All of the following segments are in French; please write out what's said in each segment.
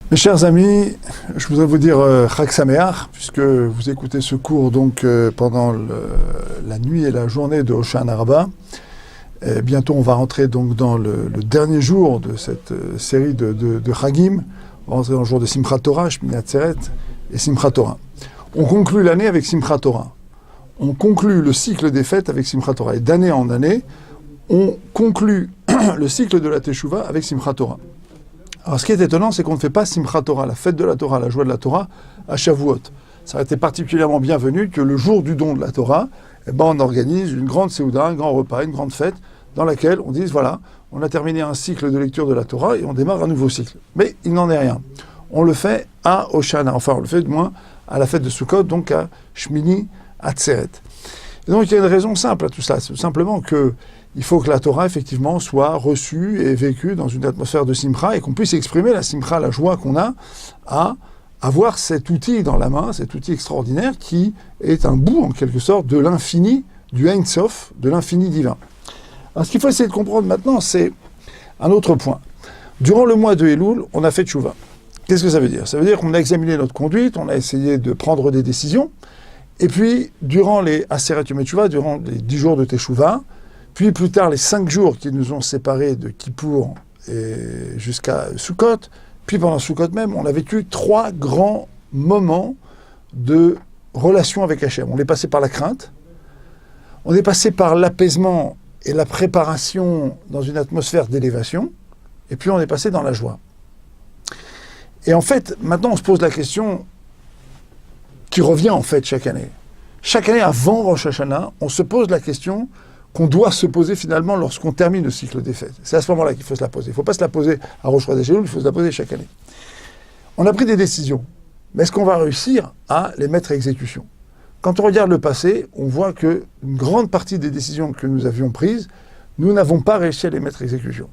Mes chers amis, je voudrais vous dire Chag Sameach, puisque vous écoutez ce cours donc pendant la nuit et la journée de Hoshana Rabbah. Bientôt, on va rentrer donc dans le dernier jour de cette série de Chagim. On va rentrer dans le jour de Simchat Torah, Shmini Atzeret et Simchat Torah. On conclut l'année avec Simchat Torah. On conclut le cycle des fêtes avec Simchat Torah. Et d'année en année, on conclut le cycle de la Teshuvah avec Simchat Torah. Alors, ce qui est étonnant, c'est qu'on ne fait pas Simchat Torah, la fête de la Torah, la joie de la Torah, à Shavuot. Ça aurait été particulièrement bienvenu que le jour du don de la Torah, on organise une grande Séouda, un grand repas, une grande fête, dans laquelle on dise, voilà, on a terminé un cycle de lecture de la Torah et on démarre un nouveau cycle. Mais il n'en est rien. On le fait à Hoshana, enfin on le fait du moins à la fête de Sukkot, donc à Shmini Atzeret. Et donc il y a une raison simple à tout ça, c'est tout simplement que il faut que la Torah, effectivement, soit reçue et vécue dans une atmosphère de simcha et qu'on puisse exprimer la simcha, la joie qu'on a à avoir cet outil dans la main, cet outil extraordinaire qui est un bout, en quelque sorte, de l'infini, du Ein Sof, de l'infini divin. Alors, ce qu'il faut essayer de comprendre maintenant, c'est un autre point. Durant le mois de Elul, on a fait Teshuvah. Qu'est-ce que ça veut dire ? Ça veut dire qu'on a examiné notre conduite, on a essayé de prendre des décisions, et puis, durant les Aseret Yom Teshuvah, durant les 10 jours de Teshuvah, puis plus tard, les 5 jours qui nous ont séparés de Kippour jusqu'à Sukkot, puis pendant Sukkot même, on a vécu 3 grands moments de relation avec Hachem. On est passé par la crainte, on est passé par l'apaisement et la préparation dans une atmosphère d'élévation, et puis on est passé dans la joie. Et en fait, maintenant on se pose la question qui revient en fait chaque année. Chaque année, avant Rosh Hashanah, on se pose la question qu'on doit se poser finalement lorsqu'on termine le cycle des fêtes. C'est à ce moment-là qu'il faut se la poser. Il ne faut pas se la poser à Rosh Hashanah, il faut se la poser chaque année. On a pris des décisions, mais est-ce qu'on va réussir à les mettre à exécution ? Quand on regarde le passé, on voit qu'une grande partie des décisions que nous avions prises, nous n'avons pas réussi à les mettre à exécution.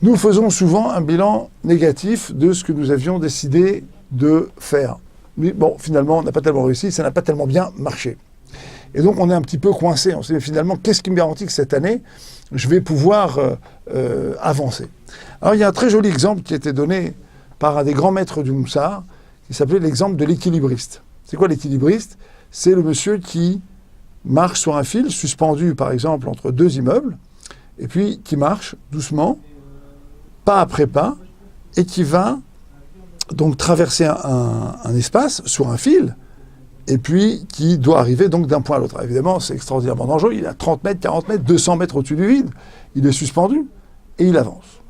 Nous faisons souvent un bilan négatif de ce que nous avions décidé de faire. Mais bon, finalement, on n'a pas tellement réussi, ça n'a pas tellement bien marché. Et donc, on est un petit peu coincé. On se dit, finalement, qu'est-ce qui me garantit que cette année, je vais pouvoir avancer ? Alors, il y a un très joli exemple qui a été donné par un des grands maîtres du Moussar, qui s'appelait l'exemple de l'équilibriste. C'est quoi l'équilibriste ? C'est le monsieur qui marche sur un fil, suspendu, par exemple, entre 2 immeubles, et puis qui marche doucement, pas après pas, et qui va donc traverser un espace sur un fil, et puis qui doit arriver donc d'un point à l'autre. Évidemment, c'est extraordinairement dangereux, il est à 30 mètres, 40 mètres, 200 mètres au-dessus du vide, il est suspendu, et il avance.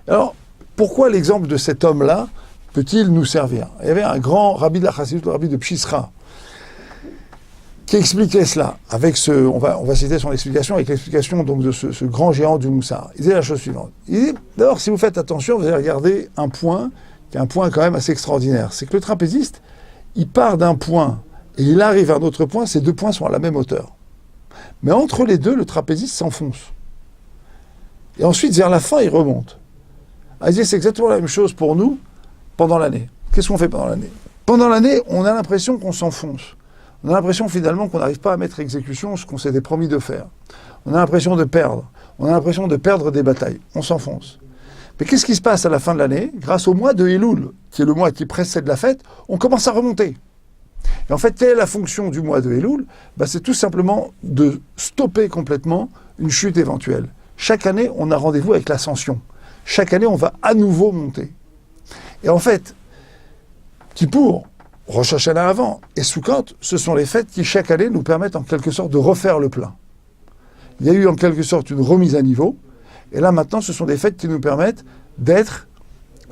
Alors, pourquoi l'exemple de cet homme-là peut-il nous servir ? Il y avait un grand rabbi de la Chassidut, le rabbi de Pshisra, qui expliquait cela, avec on va citer son explication, avec l'explication donc de ce grand géant du Moussar. Il disait la chose suivante. Il dit, d'abord, si vous faites attention, vous allez regarder un point, qui est un point quand même assez extraordinaire. C'est que le trapéziste, il part d'un point et il arrive à un autre point, ces 2 points sont à la même hauteur. Mais entre les deux, le trapéziste s'enfonce. Et ensuite, vers la fin, il remonte. Il dit, c'est exactement la même chose pour nous pendant l'année. Qu'est-ce qu'on fait pendant l'année ? Pendant l'année, on a l'impression qu'on s'enfonce. On a l'impression finalement qu'on n'arrive pas à mettre à exécution ce qu'on s'était promis de faire. On a l'impression de perdre. On a l'impression de perdre des batailles. On s'enfonce. Mais qu'est-ce qui se passe à la fin de l'année ? Grâce au mois de Elul, qui est le mois qui précède la fête, on commence à remonter. Et en fait, quelle est la fonction du mois de Elul ? C'est tout simplement de stopper complètement une chute éventuelle. Chaque année, on a rendez-vous avec l'ascension. Chaque année, on va à nouveau monter. Et en fait, Kippour, Rosh Hashanah avant et Sukkot, ce sont les fêtes qui, chaque année, nous permettent en quelque sorte de refaire le plein. Il y a eu en quelque sorte une remise à niveau. Et là, maintenant, ce sont des fêtes qui nous permettent d'être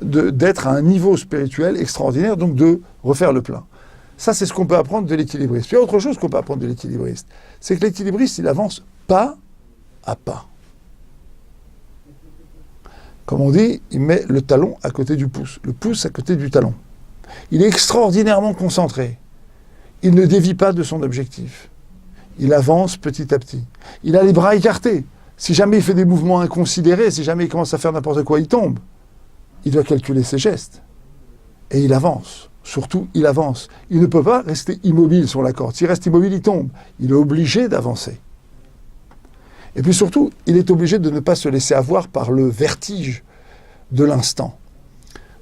à un niveau spirituel extraordinaire, donc de refaire le plein. Ça, c'est ce qu'on peut apprendre de l'équilibriste. Puis il y a autre chose qu'on peut apprendre de l'équilibriste. C'est que l'équilibriste, il avance pas à pas. Comme on dit, il met le talon à côté du pouce, le pouce à côté du talon. Il est extraordinairement concentré. Il ne dévie pas de son objectif. Il avance petit à petit. Il a les bras écartés. Si jamais il fait des mouvements inconsidérés, si jamais il commence à faire n'importe quoi, il tombe. Il doit calculer ses gestes. Et il avance. Surtout, il avance. Il ne peut pas rester immobile sur la corde. S'il reste immobile, il tombe. Il est obligé d'avancer. Et puis surtout, il est obligé de ne pas se laisser avoir par le vertige de l'instant.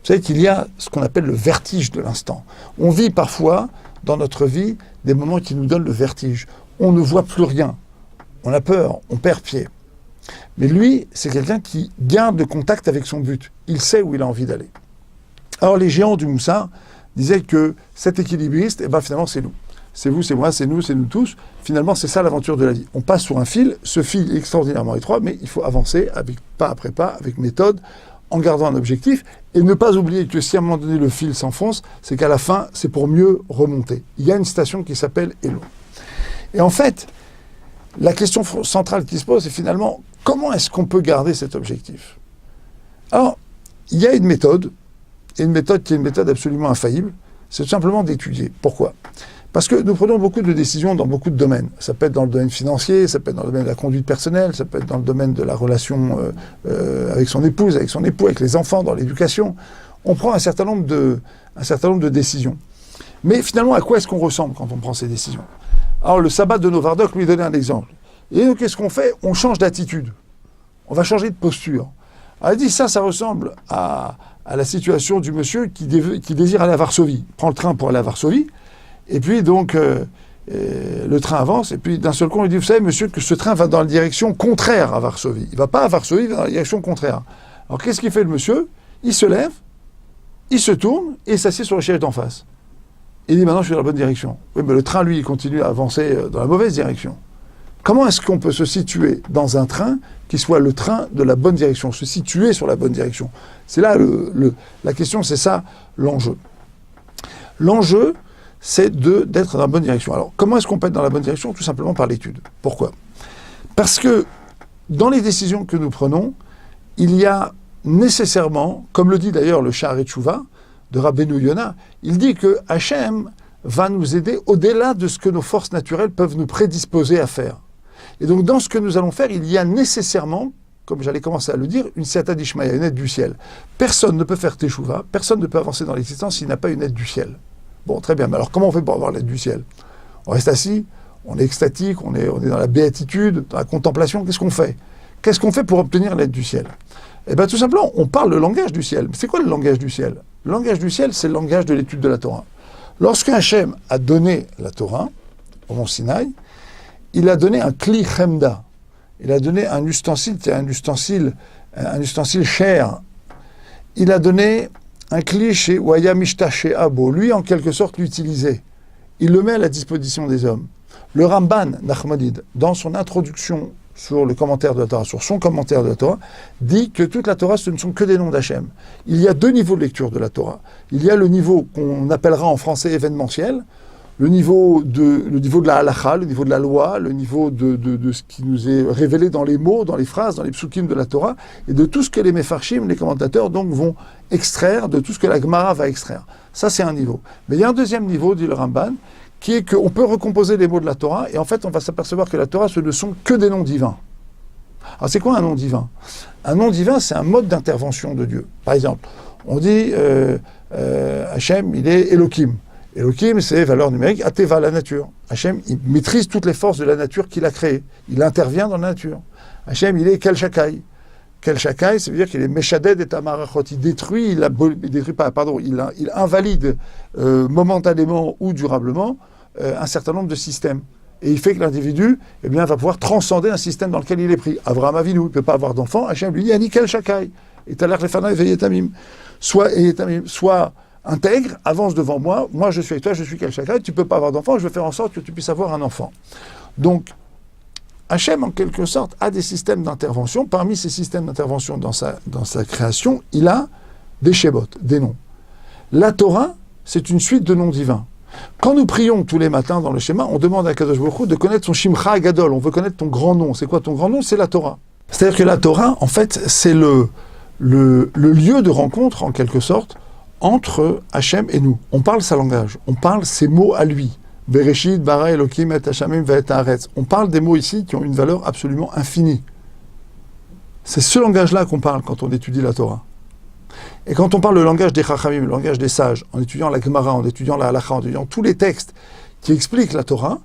Vous savez qu'il y a ce qu'on appelle le vertige de l'instant. On vit parfois, dans notre vie, des moments qui nous donnent le vertige. On ne voit plus rien. On a peur, on perd pied. Mais lui, c'est quelqu'un qui garde le contact avec son but. Il sait où il a envie d'aller. Alors les géants du Moussar disaient que cet équilibriste, finalement c'est nous. C'est vous, c'est moi, c'est nous tous. Finalement, c'est ça l'aventure de la vie. On passe sur un fil, ce fil est extraordinairement étroit, mais il faut avancer avec pas après pas, avec méthode, en gardant un objectif, et ne pas oublier que si à un moment donné le fil s'enfonce, c'est qu'à la fin, c'est pour mieux remonter. Il y a une station qui s'appelle Elon. Et en fait, la question centrale qui se pose, c'est finalement, comment est-ce qu'on peut garder cet objectif? Alors, il y a une méthode, et une méthode qui est une méthode absolument infaillible, c'est tout simplement d'étudier. Pourquoi? Parce que nous prenons beaucoup de décisions dans beaucoup de domaines. Ça peut être dans le domaine financier, ça peut être dans le domaine de la conduite personnelle, ça peut être dans le domaine de la relation avec son épouse, avec son époux, avec les enfants, dans l'éducation. On prend un certain nombre de décisions. Mais finalement, à quoi est-ce qu'on ressemble quand on prend ces décisions? Alors, le sabbat de Novardok lui donnait un exemple. Et donc, qu'est-ce qu'on fait? On change d'attitude. On va changer de posture. Alors, il dit, ça ressemble à la situation du monsieur qui désire aller à Varsovie. Il prend le train pour aller à Varsovie. Et puis donc, le train avance, et puis d'un seul coup, on lui dit, vous savez, monsieur, que ce train va dans la direction contraire à Varsovie. Il ne va pas à Varsovie, il va dans la direction contraire. Alors qu'est-ce qu'il fait le monsieur? Il se lève, il se tourne, et il s'assied sur le siège d'en face. Il dit, maintenant, je suis dans la bonne direction. Oui, mais le train, lui, il continue à avancer dans la mauvaise direction. Comment est-ce qu'on peut se situer dans un train qui soit le train de la bonne direction, se situer sur la bonne direction? C'est là la question, c'est ça l'enjeu. L'enjeu, c'est d'être dans la bonne direction. Alors, comment est-ce qu'on peut être dans la bonne direction? Tout simplement par l'étude. Pourquoi? Parce que dans les décisions que nous prenons, il y a nécessairement, comme le dit d'ailleurs le Sha'arei Teshuvah de Rabbeinu Yonah, il dit que Hachem va nous aider au-delà de ce que nos forces naturelles peuvent nous prédisposer à faire. Et donc, dans ce que nous allons faire, il y a nécessairement, comme j'allais commencer à le dire, une Siyata d'Ishmaïa, une aide du ciel. Personne ne peut faire Teshuvah, personne ne peut avancer dans l'existence s'il n'a pas une aide du ciel. Bon, très bien, mais alors comment on fait pour avoir l'aide du ciel? On reste assis, on est extatique, on est dans la béatitude, dans la contemplation, qu'est-ce qu'on fait? Qu'est-ce qu'on fait pour obtenir l'aide du ciel? Eh bien, tout simplement, on parle le langage du ciel. Mais c'est quoi le langage du ciel? Le langage du ciel, c'est le langage de l'étude de la Torah. Lorsque Hachem a donné la Torah, au mont Sinaï, il a donné un kli chemda. Il a donné un ustensile cher. Il a donné un cliché, Waya Mishta chez Abo, lui en quelque sorte l'utilisait. Il le met à la disposition des hommes. Le Ramban Nachmanide, dans son introduction sur le commentaire de la Torah, sur son commentaire de la Torah, dit que toute la Torah, ce ne sont que des noms d'Hachem. Il y a deux niveaux de lecture de la Torah. Il y a le niveau qu'on appellera en français événementiel, le niveau de la halakha, le niveau de la loi, le niveau de ce qui nous est révélé dans les mots, dans les phrases, dans les psukim de la Torah, et de tout ce que les mefarshim, les commentateurs, donc, vont extraire, de tout ce que la Gemara va extraire. Ça, c'est un niveau. Mais il y a un deuxième niveau, dit le Ramban, qui est qu'on peut recomposer les mots de la Torah, et en fait, on va s'apercevoir que la Torah, ce ne sont que des noms divins. Alors, c'est quoi un nom divin? Un nom divin, c'est un mode d'intervention de Dieu. Par exemple, on dit Hachem, il est Elohim. Elohim, c'est valeur numérique, Ateva, la nature. Hachem, il maîtrise toutes les forces de la nature qu'il a créées. Il intervient dans la nature. Hachem, il est Kel Shakai. Kel Shakai, ça veut dire qu'il est Meshaded et Tamarachot. Il détruit, il invalide momentanément ou durablement un certain nombre de systèmes. Et il fait que l'individu va pouvoir transcender un système dans lequel il est pris. Avraham Avinu, il ne peut pas avoir d'enfant. Hachem lui dit, Ani Kel Shakai. Et t'as l'air Lefana et Tamim. Soit intègre, avance devant moi, moi je suis avec toi, je suis Kel Shakai, tu ne peux pas avoir d'enfant, je vais faire en sorte que tu puisses avoir un enfant. Donc, Hachem, en quelque sorte, a des systèmes d'intervention. Parmi ces systèmes d'intervention dans sa création, il a des shebot, des noms. La Torah, c'est une suite de noms divins. Quand nous prions tous les matins dans le schéma, on demande à Kadosh Baruch Hu de connaître son Shimcha Gadol, on veut connaître ton grand nom. C'est quoi ton grand nom? C'est la Torah. C'est-à-dire que la Torah, en fait, c'est le lieu de rencontre, en quelque sorte, entre Hachem et nous. On parle sa langage, on parle ses mots à lui. Bereshit, bara, Elohim, et Hachamim, ve'et haaretz. On parle des mots ici qui ont une valeur absolument infinie. C'est ce langage-là qu'on parle quand on étudie la Torah. Et quand on parle le langage des Chachamim, le langage des sages, en étudiant la Gemara, en étudiant la Halakha, en étudiant tous les textes qui expliquent la Torah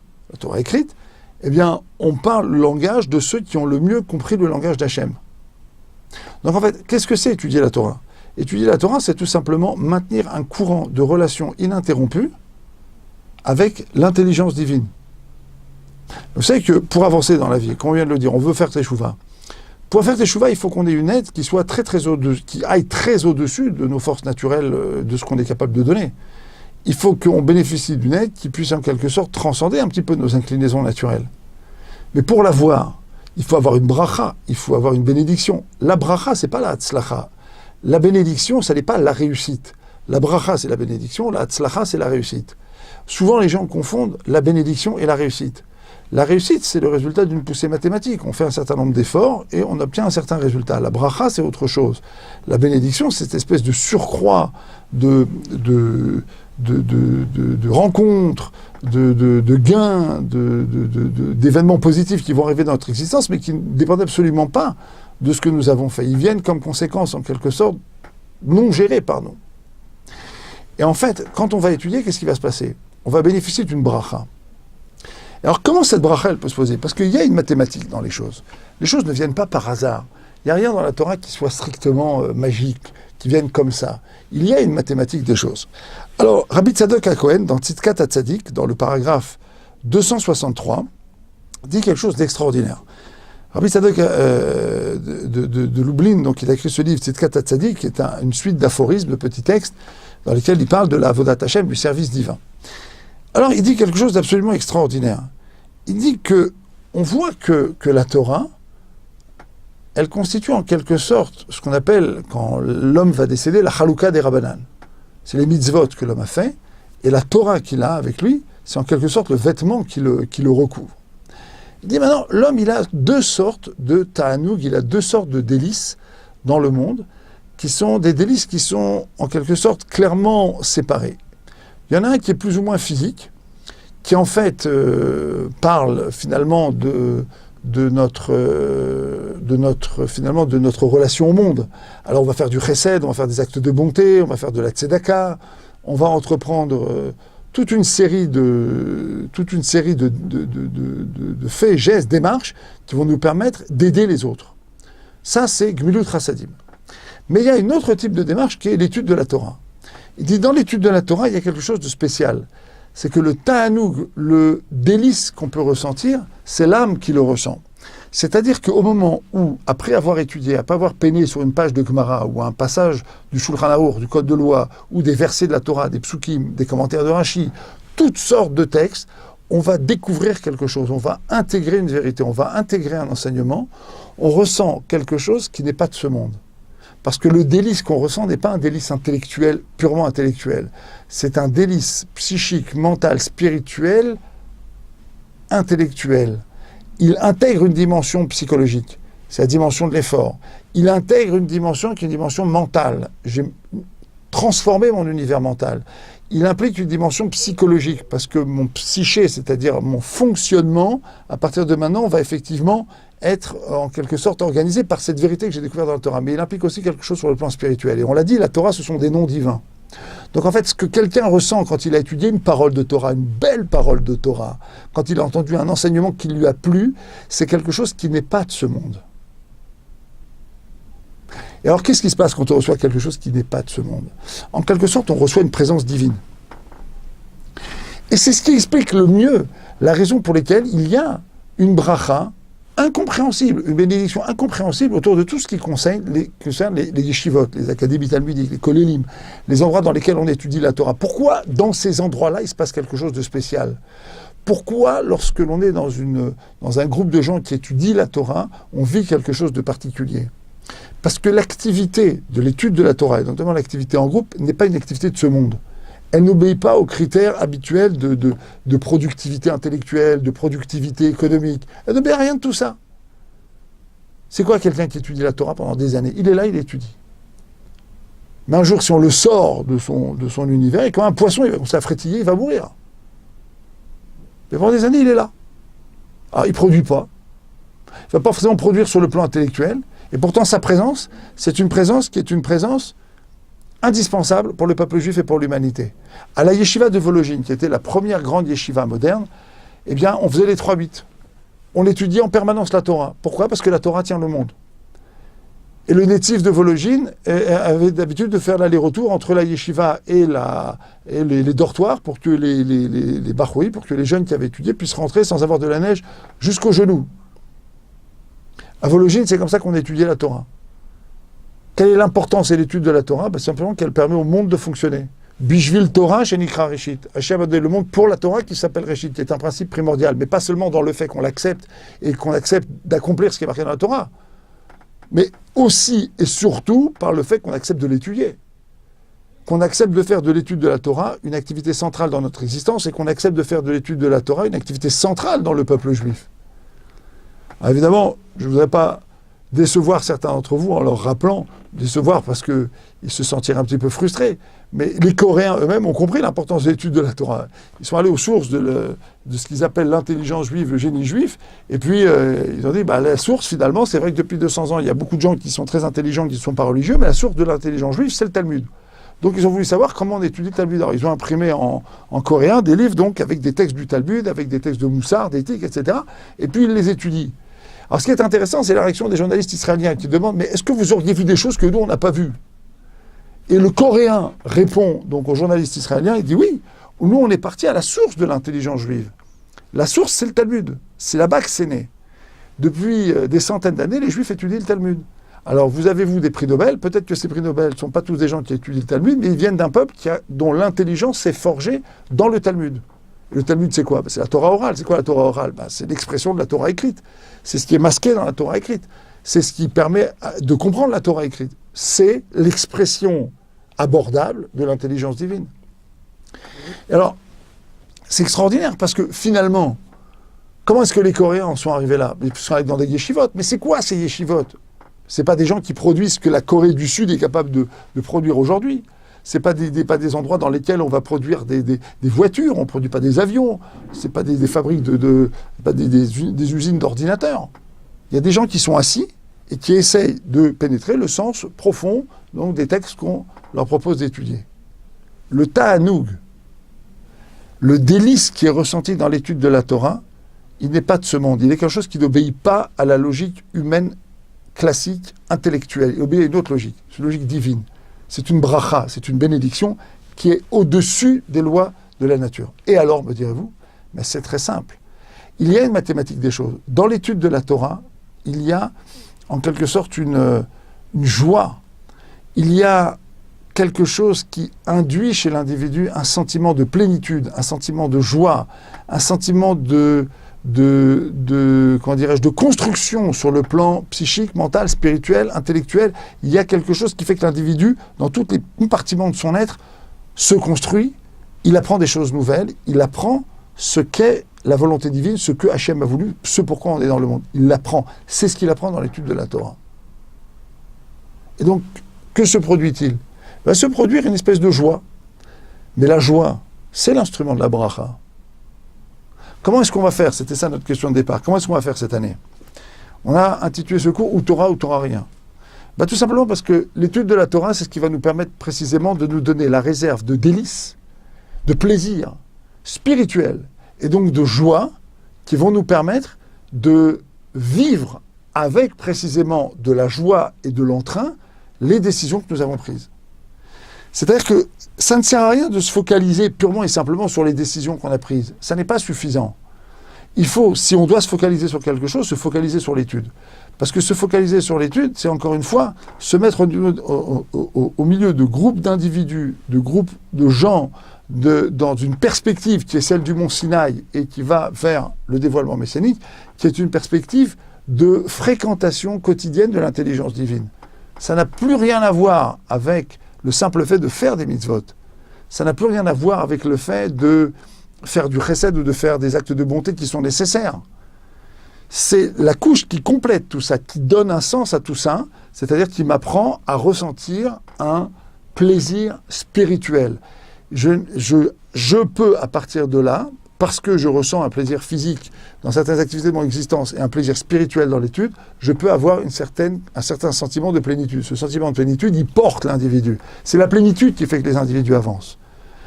écrite, eh bien, on parle le langage de ceux qui ont le mieux compris le langage d'Hachem. Donc en fait, qu'est-ce que c'est étudier la Torah? Étudier la Torah, c'est tout simplement maintenir un courant de relations ininterrompues avec l'intelligence divine. Vous savez que pour avancer dans la vie, comme on vient de le dire, on veut faire teshuva. Pour faire teshuva, il faut qu'on ait une aide qui soit qui aille très au-dessus de nos forces naturelles, de ce qu'on est capable de donner. Il faut qu'on bénéficie d'une aide qui puisse en quelque sorte transcender un petit peu nos inclinaisons naturelles. Mais pour l'avoir, il faut avoir une bracha, il faut avoir une bénédiction. La bracha, c'est pas la tzlacha. La bénédiction, ça n'est pas la réussite. La bracha, c'est la bénédiction, la tzlacha, c'est la réussite. Souvent, les gens confondent la bénédiction et la réussite. La réussite, c'est le résultat d'une poussée mathématique. On fait un certain nombre d'efforts et on obtient un certain résultat. La bracha, c'est autre chose. La bénédiction, c'est cette espèce de surcroît de rencontres, de gains, d'événements positifs qui vont arriver dans notre existence, mais qui ne dépendent absolument pas de ce que nous avons fait. Ils viennent comme conséquence, en quelque sorte, non gérés par nous. Et en fait, quand on va étudier, qu'est-ce qui va se passer? On va bénéficier d'une bracha. Alors, comment cette bracha, elle peut se poser? Parce qu'il y a une mathématique dans les choses. Les choses ne viennent pas par hasard. Il n'y a rien dans la Torah qui soit strictement magique, qui vienne comme ça. Il y a une mathématique des choses. Alors, Rabbi Tzadok HaKohen, dans Tzidkat HaTzadik, dans le paragraphe 263, dit quelque chose d'extraordinaire. Rabbi Tzadok de Lublin, donc il a écrit ce livre, Tzidkat HaTzadik, qui est une suite d'aphorismes, de petits textes, dans lesquels il parle de la Avodat Hashem, du service divin. Alors, il dit quelque chose d'absolument extraordinaire. Il dit on voit que la Torah, elle constitue en quelque sorte ce qu'on appelle, quand l'homme va décéder, la Chalouka des Rabbanan. C'est les mitzvot que l'homme a fait, et la Torah qu'il a avec lui, c'est en quelque sorte le vêtement qui le recouvre. Il dit maintenant, l'homme, il a deux sortes de ta'anoug, il a deux sortes de délices dans le monde, qui sont des délices qui sont en quelque sorte clairement séparées. Il y en a un qui est plus ou moins physique, qui en fait parle finalement de notre relation au monde. Alors on va faire du chesed, on va faire des actes de bonté, on va faire de la tzedaka, on va entreprendre toute une série de faits, gestes, démarches qui vont nous permettre d'aider les autres. Ça, c'est Gmilut Chassadim. Mais il y a un autre type de démarche qui est l'étude de la Torah. Il dit, dans l'étude de la Torah, il y a quelque chose de spécial. C'est que le ta'anoug, le délice qu'on peut ressentir, c'est l'âme qui le ressent. C'est-à-dire qu'au moment où, après avoir étudié, après avoir peiné sur une page de Gemara, ou un passage du Shulchan Aruch, du Code de loi, ou des versets de la Torah, des psukim, des commentaires de Rashi, toutes sortes de textes, on va découvrir quelque chose, on va intégrer une vérité, on va intégrer un enseignement, on ressent quelque chose qui n'est pas de ce monde. Parce que le délice qu'on ressent n'est pas un délice intellectuel, purement intellectuel. C'est un délice psychique, mental, spirituel, intellectuel. Il intègre une dimension psychologique, c'est la dimension de l'effort. Il intègre une dimension qui est une dimension mentale. J'ai transformé mon univers mental. Il implique une dimension psychologique, parce que mon psyché, c'est-à-dire mon fonctionnement, à partir de maintenant, va effectivement être en quelque sorte organisé par cette vérité que j'ai découverte dans la Torah. Mais il implique aussi quelque chose sur le plan spirituel. Et on l'a dit, la Torah, ce sont des noms divins. Donc en fait, ce que quelqu'un ressent quand il a étudié une parole de Torah, une belle parole de Torah, quand il a entendu un enseignement qui lui a plu, c'est quelque chose qui n'est pas de ce monde. Et alors, qu'est-ce qui se passe quand on reçoit quelque chose qui n'est pas de ce monde? En quelque sorte, on reçoit une présence divine. Et c'est ce qui explique le mieux la raison pour laquelle il y a une bracha incompréhensible, une bénédiction incompréhensible autour de tout ce qui concerne les yeshivot, les académies talmudiques, les kolélim, les endroits dans lesquels on étudie la Torah. Pourquoi, dans ces endroits-là, il se passe quelque chose de spécial? Pourquoi, lorsque l'on est dans un groupe de gens qui étudient la Torah, on vit quelque chose de particulier? Parce que l'activité de l'étude de la Torah, et notamment l'activité en groupe, n'est pas une activité de ce monde. Elle n'obéit pas aux critères habituels de productivité intellectuelle, de productivité économique. Elle n'obéit à rien de tout ça. C'est quoi quelqu'un qui étudie la Torah pendant des années? Il est là, il étudie. Mais un jour, si on le sort de son univers, et comme un poisson, il va commencer à frétiller, il va mourir. Mais pendant des années, il est là. Alors, il ne produit pas. Il ne va pas forcément produire sur le plan intellectuel. Et pourtant, sa présence, c'est une présence qui est une présence indispensable pour le peuple juif et pour l'humanité. À la yeshiva de Vologine, qui était la première grande yeshiva moderne, eh bien, on faisait les 3-8. On étudiait en permanence la Torah. Pourquoi? Parce que la Torah tient le monde. Et le natif de Vologine avait d'habitude de faire l'aller-retour entre la yeshiva et les dortoirs pour que les bachoui, pour que les jeunes qui avaient étudié puissent rentrer sans avoir de la neige jusqu'aux genoux. À Vologine, c'est comme ça qu'on étudiait la Torah. Quelle est l'importance de l'étude de la Torah? Simplement qu'elle permet au monde de fonctionner. Bishvil Torah chez Nikra Reshit. Hachem a donné le monde pour la Torah qui s'appelle Reshit, qui est un principe primordial, mais pas seulement dans le fait qu'on l'accepte et qu'on accepte d'accomplir ce qui est marqué dans la Torah, mais aussi et surtout par le fait qu'on accepte de l'étudier. Qu'on accepte de faire de l'étude de la Torah une activité centrale dans notre existence et qu'on accepte de faire de l'étude de la Torah une activité centrale dans le peuple juif. Alors évidemment, je ne voudrais pas décevoir certains d'entre vous en leur rappelant, décevoir parce qu'ils se sentiraient un petit peu frustrés, mais les Coréens eux-mêmes ont compris l'importance de l'étude de la Torah. Ils sont allés aux sources de ce qu'ils appellent l'intelligence juive, le génie juif, et puis ils ont dit, la source finalement, c'est vrai que depuis 200 ans, il y a beaucoup de gens qui sont très intelligents, qui ne sont pas religieux, mais la source de l'intelligence juive, c'est le Talmud. Donc ils ont voulu savoir comment on étudie le Talmud. Alors ils ont imprimé en coréen des livres donc avec des textes du Talmud, avec des textes de Moussard, d'éthique, etc. Et puis ils les étudient. Alors ce qui est intéressant, c'est la réaction des journalistes israéliens qui demandent « Mais est-ce que vous auriez vu des choses que nous, on n'a pas vues ?» Et le Coréen répond donc aux journalistes israéliens, il dit « Oui, nous, on est parti à la source de l'intelligence juive. La source, c'est le Talmud. C'est là-bas que c'est né. Depuis des centaines d'années, les Juifs étudient le Talmud. Alors, vous avez, des prix Nobel. Peut-être que ces prix Nobel ne sont pas tous des gens qui étudient le Talmud, mais ils viennent d'un peuple dont l'intelligence s'est forgée dans le Talmud. Le Talmud, c'est quoi? C'est la Torah orale. C'est quoi la Torah orale? C'est l'expression de la Torah écrite. C'est ce qui est masqué dans la Torah écrite. C'est ce qui permet de comprendre la Torah écrite. C'est l'expression abordable de l'intelligence divine. Et alors, c'est extraordinaire parce que finalement, comment est-ce que les Coréens en sont arrivés là? Ils sont allés dans des yeshivot. Mais c'est quoi ces yeshivot? C'est pas des gens qui produisent ce que la Corée du Sud est capable de produire aujourd'hui. C'est pas des endroits dans lesquels on va produire des voitures, on ne produit pas des avions, c'est pas des fabriques des usines d'ordinateurs. Il y a des gens qui sont assis et qui essayent de pénétrer le sens profond donc, des textes qu'on leur propose d'étudier. Le ta'anoug, le délice qui est ressenti dans l'étude de la Torah, il n'est pas de ce monde. Il est quelque chose qui n'obéit pas à la logique humaine classique, intellectuelle. Il obéit à une autre logique, c'est une logique divine. C'est une bracha, c'est une bénédiction qui est au-dessus des lois de la nature. Et alors, me direz-vous, mais c'est très simple. Il y a une mathématique des choses. Dans l'étude de la Torah, il y a en quelque sorte une joie. Il y a quelque chose qui induit chez l'individu un sentiment de plénitude, un sentiment de joie, un sentiment de construction sur le plan psychique, mental, spirituel, intellectuel. Il y a quelque chose qui fait que l'individu, dans tous les compartiments de son être, se construit, il apprend des choses nouvelles, il apprend ce qu'est la volonté divine, ce que Hachem a voulu, ce pourquoi on est dans le monde. Il l'apprend. C'est ce qu'il apprend dans l'étude de la Torah. Et donc, que se produit-il? Va se produire une espèce de joie. Mais la joie, c'est l'instrument de la bracha. Comment est-ce qu'on va faire? C'était ça notre question de départ. Comment est-ce qu'on va faire cette année? On a intitulé ce cours « Ou Torah rien ». Tout simplement parce que l'étude de la Torah, c'est ce qui va nous permettre précisément de nous donner la réserve de délices, de plaisir spirituel et donc de joie qui vont nous permettre de vivre avec précisément de la joie et de l'entrain les décisions que nous avons prises. C'est-à-dire que ça ne sert à rien de se focaliser purement et simplement sur les décisions qu'on a prises. Ça n'est pas suffisant. Il faut, si on doit se focaliser sur quelque chose, se focaliser sur l'étude. Parce que se focaliser sur l'étude, c'est encore une fois se mettre au milieu de groupes d'individus, de groupes de gens, dans une perspective qui est celle du mont Sinaï et qui va vers le dévoilement messianique, qui est une perspective de fréquentation quotidienne de l'intelligence divine. Ça n'a plus rien à voir avec le simple fait de faire des mitzvot. Ça n'a plus rien à voir avec le fait de faire du chesed ou de faire des actes de bonté qui sont nécessaires. C'est la couche qui complète tout ça, qui donne un sens à tout ça, c'est-à-dire qui m'apprend à ressentir un plaisir spirituel. Je peux, à partir de là, parce que je ressens un plaisir physique dans certaines activités de mon existence et un plaisir spirituel dans l'étude, je peux avoir un certain sentiment de plénitude. Ce sentiment de plénitude, il porte l'individu. C'est la plénitude qui fait que les individus avancent.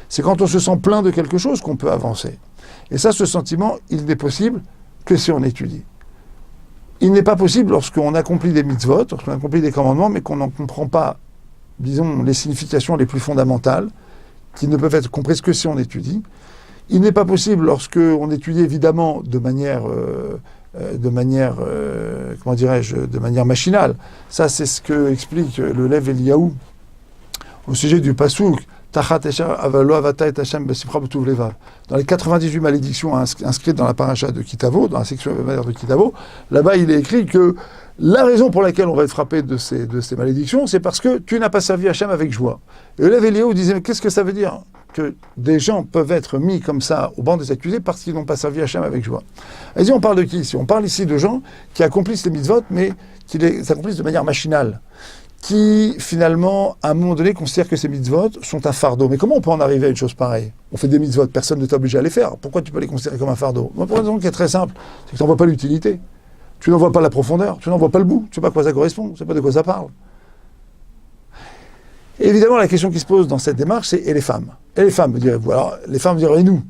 C'est quand on se sent plein de quelque chose qu'on peut avancer. Et ça, ce sentiment, il n'est possible que si on étudie. Il n'est pas possible lorsqu'on accomplit des mitzvot, lorsqu'on accomplit des commandements, mais qu'on n'en comprend pas, disons, les significations les plus fondamentales, qui ne peuvent être comprises que si on étudie. Il n'est pas possible lorsqu'on étudie évidemment de manière machinale. Ça, c'est ce que explique le Lev Eliyahu au sujet du Pasouk. Dans les 98 malédictions inscrites dans la paracha de Kitavo, dans la section de Kitavo, là-bas il est écrit que la raison pour laquelle on va être frappé de ces malédictions, c'est parce que tu n'as pas servi Hachem avec joie. Et le Lev Eliyahu disait, mais qu'est-ce que ça veut dire que des gens peuvent être mis comme ça au banc des accusés parce qu'ils n'ont pas servi Hachem avec joie? Allez-y, on parle de qui ici? On parle ici de gens qui accomplissent les mitzvot, mais qui les accomplissent de manière machinale, qui, finalement, à un moment donné, considèrent que ces mitzvot sont un fardeau. Mais comment on peut en arriver à une chose pareille? On fait des mitzvot, personne ne t'oblige à les faire. Pourquoi tu peux les considérer comme un fardeau? Pour une raison qui est très simple, c'est que tu n'en vois pas l'utilité. Tu n'en vois pas la profondeur, tu n'en vois pas le bout, tu ne sais pas à quoi ça correspond, tu ne sais pas de quoi ça parle. Et évidemment, la question qui se pose dans cette démarche, c'est « et les femmes ?» Et les femmes, me direz-vous. Alors, les femmes me diront « et nous ?»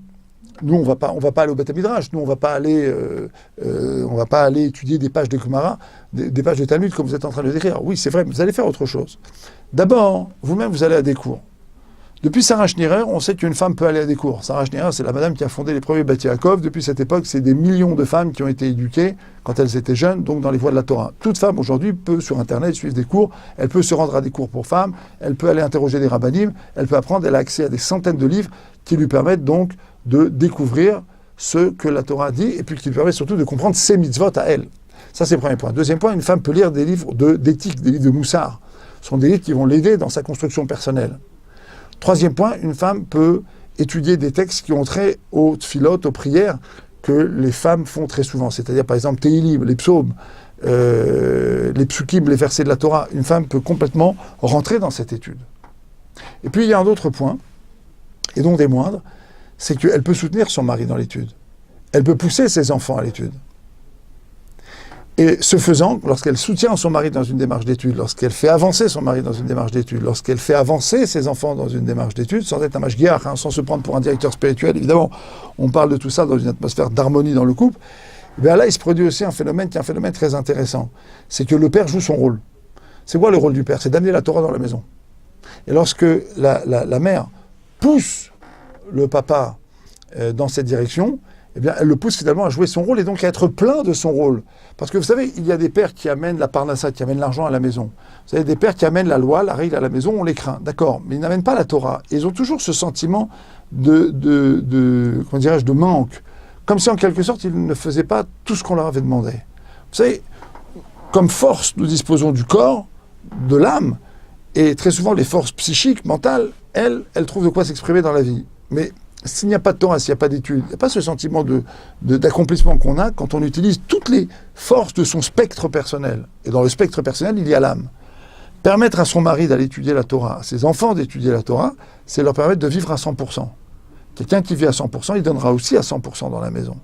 Nous, on va pas aller au Beth Midrash. Nous, on va pas aller étudier des pages de Gemara, des pages de Talmud, comme vous êtes en train de le décrire. Oui, c'est vrai, mais vous allez faire autre chose. D'abord, vous-même, vous allez à des cours. Depuis Sarah Schneerer, on sait qu'une femme peut aller à des cours. Sarah Schneerer, c'est la madame qui a fondé les premiers Beth Yaakov. Depuis cette époque, c'est des millions de femmes qui ont été éduquées quand elles étaient jeunes, donc dans les voies de la Torah. Toute femme, aujourd'hui, peut, sur Internet, suivre des cours. Elle peut se rendre à des cours pour femmes. Elle peut aller interroger des rabbinim. Elle peut apprendre. Elle a accès à des centaines de livres qui lui permettent donc de découvrir ce que la Torah dit et puis qui lui permettent surtout de comprendre ses mitzvot à elle. Ça, c'est le premier point. Deuxième point, une femme peut lire des livres d'éthique, des livres de moussard. Ce sont des livres qui vont l'aider dans sa construction personnelle. Troisième point, une femme peut étudier des textes qui ont trait aux tfilotes, aux prières, que les femmes font très souvent. C'est-à-dire, par exemple, Tehillim, les psaumes, les psukim, les versets de la Torah. Une femme peut complètement rentrer dans cette étude. Et puis, il y a un autre point, et donc des moindres, c'est qu'elle peut soutenir son mari dans l'étude. Elle peut pousser ses enfants à l'étude. Et ce faisant, lorsqu'elle soutient son mari dans une démarche d'étude, lorsqu'elle fait avancer son mari dans une démarche d'étude, lorsqu'elle fait avancer ses enfants dans une démarche d'étude, sans être un mashgiach, sans se prendre pour un directeur spirituel, évidemment, on parle de tout ça dans une atmosphère d'harmonie dans le couple, et bien là, il se produit aussi un phénomène qui est un phénomène très intéressant. C'est que le père joue son rôle. C'est quoi le rôle du père? C'est d'amener la Torah dans la maison. Et lorsque la mère pousse le papa dans cette direction, eh bien, elle le pousse finalement à jouer son rôle et donc à être plein de son rôle. Parce que vous savez, il y a des pères qui amènent la parnassa, qui amènent l'argent à la maison. Vous savez, des pères qui amènent la loi, la règle à la maison, on les craint, d'accord, mais ils n'amènent pas la Torah. Et ils ont toujours ce sentiment de manque. Comme si en quelque sorte, ils ne faisaient pas tout ce qu'on leur avait demandé. Vous savez, comme force, nous disposons du corps, de l'âme, et très souvent les forces psychiques, mentales, elles trouvent de quoi s'exprimer dans la vie. Mais s'il n'y a pas de Torah, s'il n'y a pas d'études, il n'y a pas ce sentiment d'accomplissement qu'on a quand on utilise toutes les forces de son spectre personnel. Et dans le spectre personnel, il y a l'âme. Permettre à son mari d'aller étudier la Torah, à ses enfants d'étudier la Torah, c'est leur permettre de vivre à 100%. Quelqu'un qui vit à 100%, il donnera aussi à 100% dans la maison.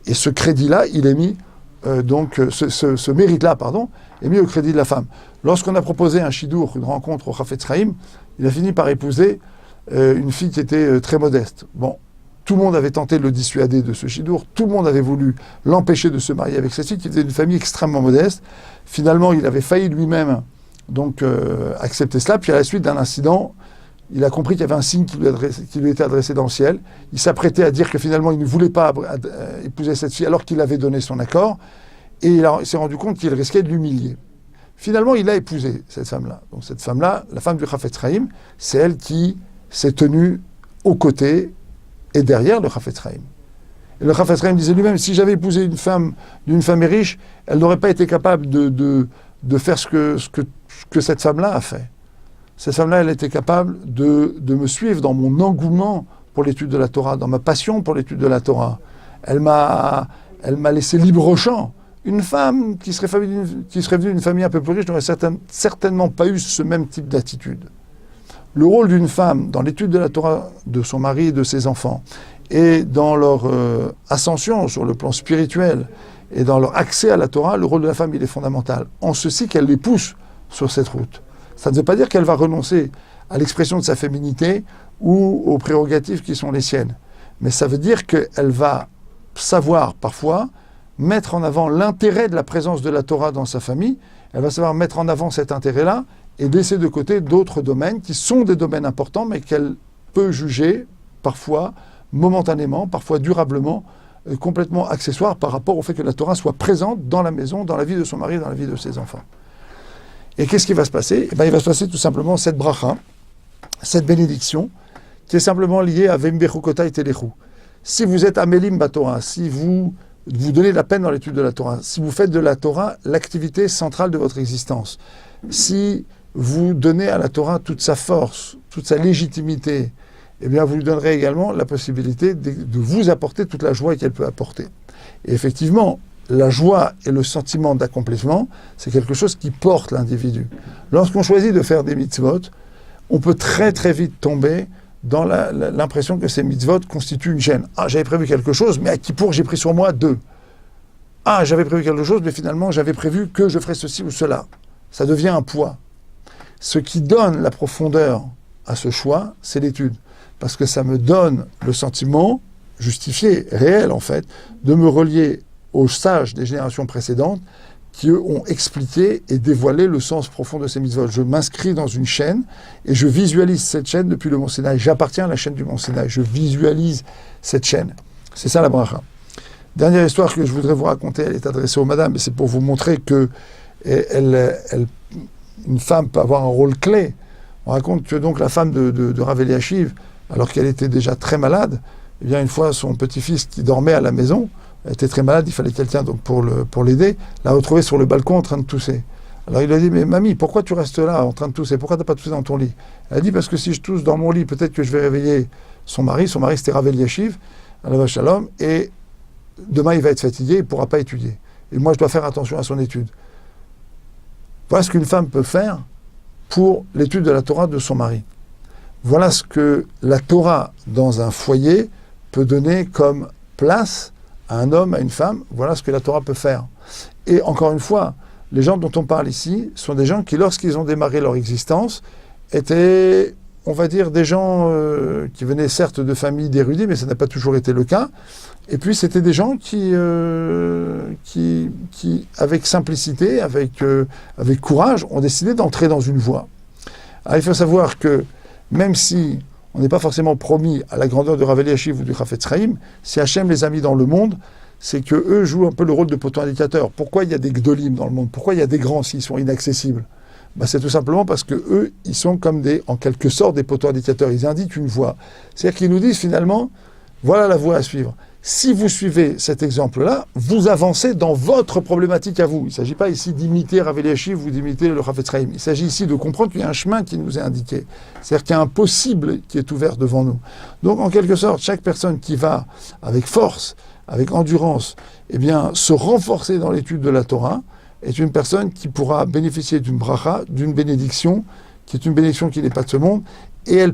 Et ce crédit-là, il est mis, ce mérite-là, est mis au crédit de la femme. Lorsqu'on a proposé un shidour, une rencontre au Chafetz Chaim, il a fini par épouser une fille qui était très modeste. Bon, tout le monde avait tenté de le dissuader de ce shidour, tout le monde avait voulu l'empêcher de se marier avec cette fille qui était d'une famille extrêmement modeste. Finalement, il avait failli lui-même accepter cela, puis à la suite d'un incident, il a compris qu'il y avait un signe qui lui était adressé dans le ciel. Il s'apprêtait à dire que finalement il ne voulait pas épouser cette fille alors qu'il avait donné son accord, et il s'est rendu compte qu'il risquait de l'humilier. Finalement, il a épousé cette femme-là. Donc cette femme-là, la femme du Chafetz Chaim, c'est elle qui s'est tenue aux côtés et derrière le Chafetz Chaim. Et le Chafetz Chaim disait lui-même, si j'avais épousé une femme d'une famille riche, elle n'aurait pas été capable de faire ce que cette femme-là a fait. Cette femme-là, elle était capable de me suivre dans mon engouement pour l'étude de la Torah, dans ma passion pour l'étude de la Torah. Elle m'a laissé libre champ. Une femme qui serait venue d'une famille un peu plus riche n'aurait certainement pas eu ce même type d'attitude. Le rôle d'une femme dans l'étude de la Torah de son mari et de ses enfants, et dans leur ascension sur le plan spirituel, et dans leur accès à la Torah, le rôle de la femme, il est fondamental. En ceci qu'elle les pousse sur cette route. Ça ne veut pas dire qu'elle va renoncer à l'expression de sa féminité ou aux prérogatives qui sont les siennes. Mais ça veut dire qu'elle va savoir parfois mettre en avant l'intérêt de la présence de la Torah dans sa famille, elle va savoir mettre en avant cet intérêt-là et laisser de côté d'autres domaines qui sont des domaines importants, mais qu'elle peut juger parfois momentanément, parfois durablement, complètement accessoires par rapport au fait que la Torah soit présente dans la maison, dans la vie de son mari, dans la vie de ses enfants. Et qu'est-ce qui va se passer? Il va se passer tout simplement cette bracha, cette bénédiction, qui est simplement liée à Vembechukotai Telechu. Si vous êtes Amélim Batorah, si vous donnez la peine dans l'étude de la Torah, si vous faites de la Torah l'activité centrale de votre existence, si vous donnez à la Torah toute sa force, toute sa légitimité, eh bien vous lui donnerez également la possibilité de vous apporter toute la joie qu'elle peut apporter. Et effectivement, la joie et le sentiment d'accomplissement, c'est quelque chose qui porte l'individu. Lorsqu'on choisit de faire des mitzvot, on peut très très vite tomber dans l'impression que ces mitzvot constituent une gêne. Ah, j'avais prévu quelque chose, mais à Kippour, j'ai pris sur moi 2. Ah, j'avais prévu quelque chose, mais finalement, j'avais prévu que je ferais ceci ou cela. Ça devient un poids. Ce qui donne la profondeur à ce choix, c'est l'étude. Parce que ça me donne le sentiment, justifié, réel en fait, de me relier aux sages des générations précédentes qui, eux, ont expliqué et dévoilé le sens profond de ces mitzvot. Je m'inscris dans une chaîne et je visualise cette chaîne depuis le Mont Sinaï. J'appartiens à la chaîne du Mont Sinaï. Je visualise cette chaîne. C'est ça la bracha. Dernière histoire que je voudrais vous raconter, elle est adressée aux madames, mais c'est pour vous montrer que une femme peut avoir un rôle clé. On raconte que donc la femme de Rav Eliashiv, alors qu'elle était déjà très malade, eh bien une fois son petit-fils qui dormait à la maison, elle était très malade, il fallait quelqu'un donc pour l'aider, l'a retrouvée sur le balcon en train de tousser. Alors il lui a dit, mais mamie, pourquoi tu restes là en train de tousser? Pourquoi tu n'as pas toussé dans ton lit? Elle a dit, parce que si je tousse dans mon lit, peut-être que je vais réveiller son mari c'était Rav Eliashiv, Alav Shalom, et demain il va être fatigué, il ne pourra pas étudier. Et moi je dois faire attention à son étude. Voilà ce qu'une femme peut faire pour l'étude de la Torah de son mari. Voilà ce que la Torah dans un foyer peut donner comme place à un homme, à une femme. Voilà ce que la Torah peut faire. Et encore une fois, les gens dont on parle ici sont des gens qui, lorsqu'ils ont démarré leur existence, étaient, on va dire, des gens qui venaient certes de familles d'érudits, mais ça n'a pas toujours été le cas. Et puis c'était des gens qui avec simplicité, avec courage, ont décidé d'entrer dans une voie. Alors il faut savoir que même si on n'est pas forcément promis à la grandeur de Rav Eliashiv ou du Chafetz Chaim, si Hachem les a mis dans le monde, c'est qu'eux jouent un peu le rôle de poteau indicateur. Pourquoi il y a des gdolim dans le monde? Pourquoi il y a des grands s'ils sont inaccessibles? C'est tout simplement parce que eux, ils sont comme en quelque sorte des poteaux indicateurs. Ils indiquent une voie. C'est-à-dire qu'ils nous disent finalement, voilà la voie à suivre. Si vous suivez cet exemple-là, vous avancez dans votre problématique à vous. Il ne s'agit pas ici d'imiter Rav Eliashiv ou d'imiter le Chafetz Chaim. Il s'agit ici de comprendre qu'il y a un chemin qui nous est indiqué. C'est-à-dire qu'il y a un possible qui est ouvert devant nous. Donc, en quelque sorte, chaque personne qui va avec force, avec endurance, se renforcer dans l'étude de la Torah, est une personne qui pourra bénéficier d'une bracha, d'une bénédiction, qui est une bénédiction qui n'est pas de ce monde, et elle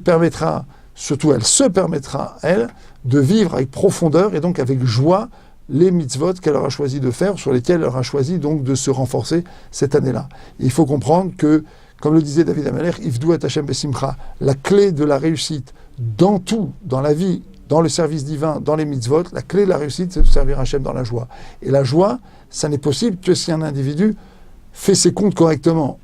se permettra, elle, de vivre avec profondeur et donc avec joie les mitzvot qu'elle aura choisi de faire, sur lesquels elle aura choisi donc de se renforcer cette année-là. Et il faut comprendre que, comme le disait David Ameler, Ifdu et Hashem besimcha, la clé de la réussite dans tout, dans la vie, dans le service divin, dans les mitzvot, la clé de la réussite, c'est de servir Hashem dans la joie. Et la joie, ça n'est possible que si un individu fait ses comptes correctement.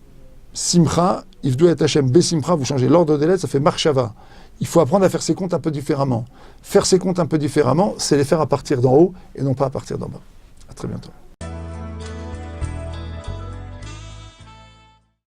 Simcha, Ifdu et Hashem besimcha, vous changez l'ordre des lettres, ça fait marshava. Il faut apprendre à faire ses comptes un peu différemment. Faire ses comptes un peu différemment, c'est les faire à partir d'en haut et non pas à partir d'en bas. À très bientôt.